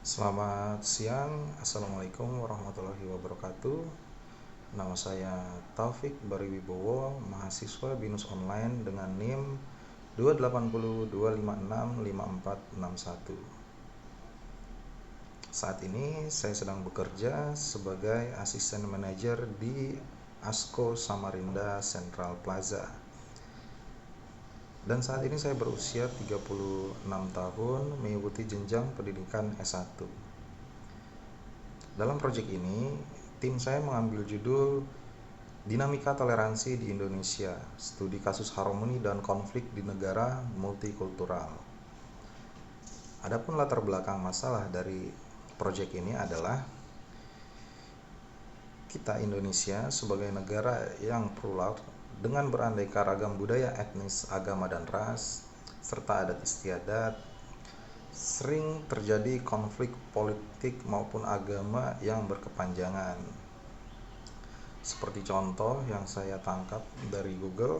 Selamat siang, Assalamualaikum warahmatullahi wabarakatuh. Nama saya Taufik Bariwibowo, mahasiswa BINUS Online dengan NIM 28025654461. Saat ini saya sedang bekerja sebagai asisten manajer di ASKO Samarinda Central Plaza. Dan saat ini saya berusia 36 tahun, mengikuti jenjang pendidikan S1. Dalam proyek ini, tim saya mengambil judul Dinamika Toleransi di Indonesia, Studi Kasus Harmoni dan Konflik di Negara Multikultural. Adapun latar belakang masalah dari proyek ini adalah kita Indonesia sebagai negara yang plural dengan beraneka ragam budaya, etnis, agama, dan ras, serta adat istiadat, sering terjadi konflik politik maupun agama yang berkepanjangan. Seperti contoh yang saya tangkap dari Google,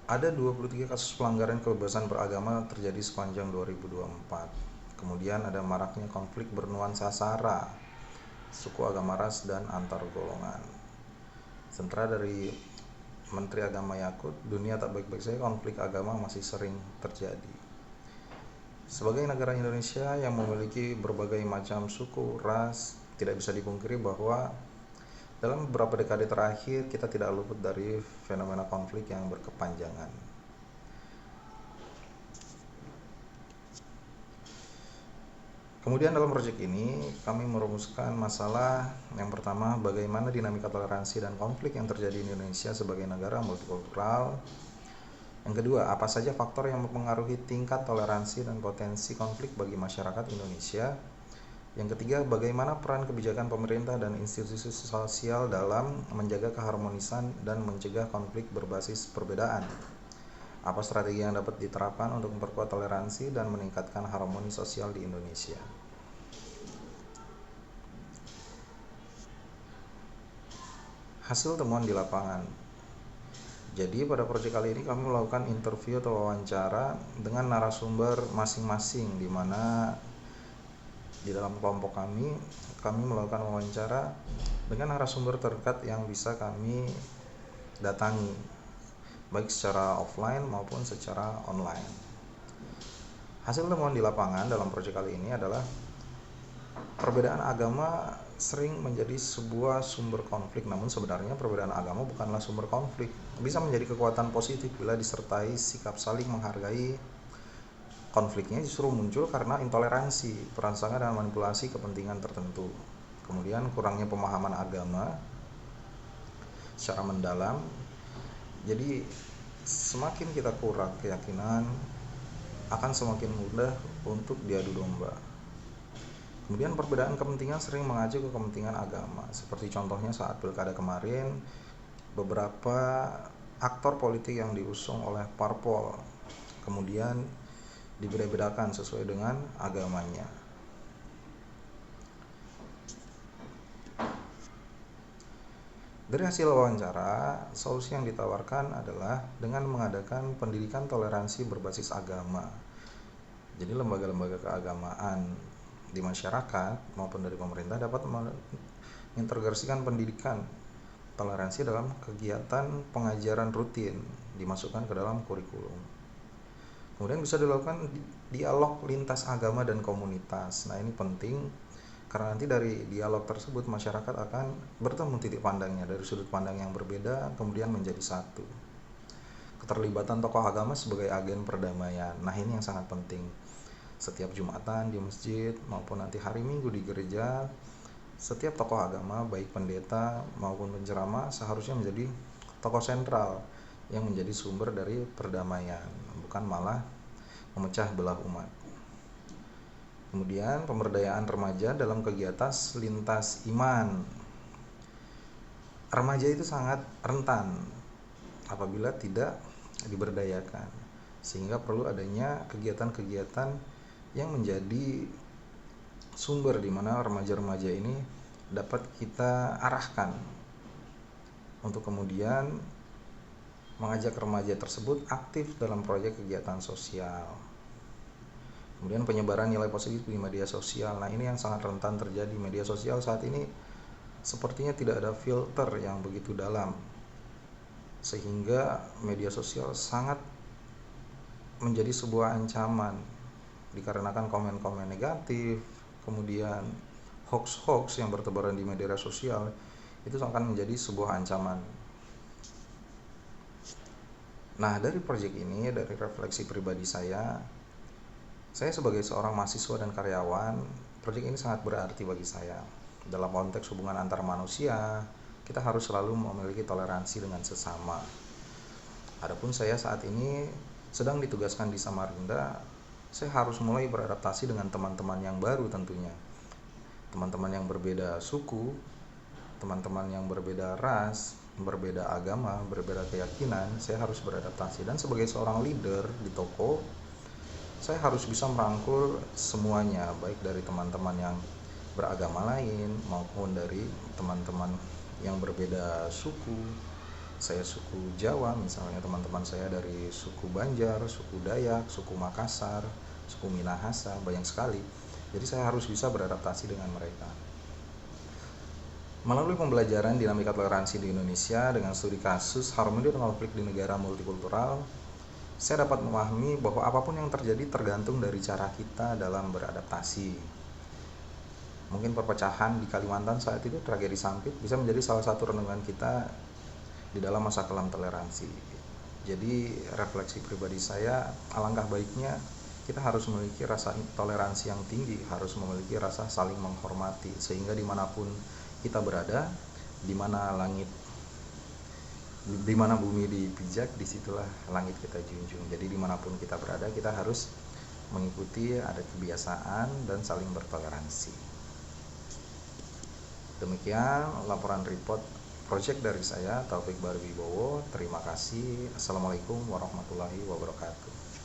ada 23 kasus pelanggaran kebebasan beragama terjadi sepanjang 2024. Kemudian ada maraknya konflik bernuansa SARA, suku, agama, ras, dan antar golongan. Sementara dari Menteri Agama Yakut, dunia tak baik-baik saja, konflik agama masih sering terjadi. Sebagai negara Indonesia yang memiliki berbagai macam suku, ras, tidak bisa dipungkiri bahwa dalam beberapa dekade terakhir kita tidak luput dari fenomena konflik yang berkepanjangan. Kemudian dalam proyek ini kami merumuskan masalah yang pertama, bagaimana dinamika toleransi dan konflik yang terjadi di Indonesia sebagai negara multikultural. Yang kedua, apa saja faktor yang mempengaruhi tingkat toleransi dan potensi konflik bagi masyarakat Indonesia. Yang ketiga, bagaimana peran kebijakan pemerintah dan institusi sosial dalam menjaga keharmonisan dan mencegah konflik berbasis perbedaan. Apa strategi yang dapat diterapkan untuk memperkuat toleransi dan meningkatkan harmoni sosial di Indonesia. Hasil temuan di lapangan. Jadi pada proyek kali ini kami melakukan interview atau wawancara dengan narasumber masing-masing, di mana di dalam kelompok kami melakukan wawancara dengan narasumber terdekat yang bisa kami datangi, baik secara offline maupun secara online. Hasil temuan di lapangan dalam proyek kali ini adalah perbedaan agama sering menjadi sebuah sumber konflik, namun sebenarnya perbedaan agama bukanlah sumber konflik, bisa menjadi kekuatan positif bila disertai sikap saling menghargai. Konfliknya justru muncul karena intoleransi, perangsangan, dan manipulasi kepentingan tertentu. Kemudian kurangnya pemahaman agama secara mendalam. Jadi semakin kita kurang keyakinan, akan semakin mudah untuk diadu domba. Kemudian perbedaan kepentingan sering mengacu ke kepentingan agama. Seperti contohnya saat pilkada kemarin, beberapa aktor politik yang diusung oleh parpol kemudian dibeda-bedakan sesuai dengan agamanya. Dari hasil wawancara, solusi yang ditawarkan adalah dengan mengadakan pendidikan toleransi berbasis agama. Jadi lembaga-lembaga keagamaan di masyarakat maupun dari pemerintah dapat mengintegrasikan pendidikan toleransi dalam kegiatan pengajaran rutin, dimasukkan ke dalam kurikulum. Kemudian bisa dilakukan dialog lintas agama dan komunitas. Nah, ini penting karena nanti dari dialog tersebut masyarakat akan bertemu titik pandangnya dari sudut pandang yang berbeda, kemudian menjadi satu. Keterlibatan tokoh agama sebagai agen perdamaian. Nah, ini yang sangat penting. Setiap Jumatan di masjid maupun nanti hari Minggu di gereja, setiap tokoh agama, baik pendeta maupun penceramah, seharusnya menjadi tokoh sentral yang menjadi sumber dari perdamaian, bukan malah memecah belah umat. Kemudian pemberdayaan remaja dalam kegiatan lintas iman. Remaja itu sangat rentan apabila tidak diberdayakan, sehingga perlu adanya kegiatan-kegiatan yang menjadi sumber di mana remaja-remaja ini dapat kita arahkan untuk kemudian mengajak remaja tersebut aktif dalam proyek kegiatan sosial. Kemudian penyebaran nilai positif di media sosial. Nah, ini yang sangat rentan terjadi. Media sosial saat ini sepertinya tidak ada filter yang begitu dalam, sehingga media sosial sangat menjadi sebuah ancaman dikarenakan komen-komen negatif, kemudian hoax-hoax yang bertebaran di media sosial itu akan menjadi sebuah ancaman. Nah, dari proyek ini, dari refleksi pribadi saya sebagai seorang mahasiswa dan karyawan, proyek ini sangat berarti bagi saya. Dalam konteks hubungan antar manusia, kita harus selalu memiliki toleransi dengan sesama. Adapun saya saat ini sedang ditugaskan di Samarinda, saya harus mulai beradaptasi dengan teman-teman yang baru tentunya. Teman-teman yang berbeda suku, teman-teman yang berbeda ras, berbeda agama, berbeda keyakinan, saya harus beradaptasi. Dan sebagai seorang leader di toko, saya harus bisa merangkul semuanya, baik dari teman-teman yang beragama lain maupun dari teman-teman yang berbeda suku. Saya suku Jawa, misalnya teman-teman saya dari suku Banjar, suku Dayak, suku Makassar, suku Minahasa, banyak sekali. Jadi saya harus bisa beradaptasi dengan mereka. Melalui pembelajaran dinamika toleransi di Indonesia dengan studi kasus harmoni dan konflik di negara multikultural, saya dapat memahami bahwa apapun yang terjadi tergantung dari cara kita dalam beradaptasi. Mungkin perpecahan di Kalimantan saat itu, tragedi Sampit, bisa menjadi salah satu renungan kita di dalam masa kelam toleransi. Jadi refleksi pribadi saya, alangkah baiknya kita harus memiliki rasa toleransi yang tinggi, harus memiliki rasa saling menghormati, sehingga dimanapun kita berada, di mana bumi dipijak, disitulah langit kita junjung. Jadi dimanapun kita berada, kita harus mengikuti adat kebiasaan dan saling bertoleransi. Demikian laporan report project dari saya, Taufik Barwibowo. Terima kasih. Assalamualaikum warahmatullahi wabarakatuh.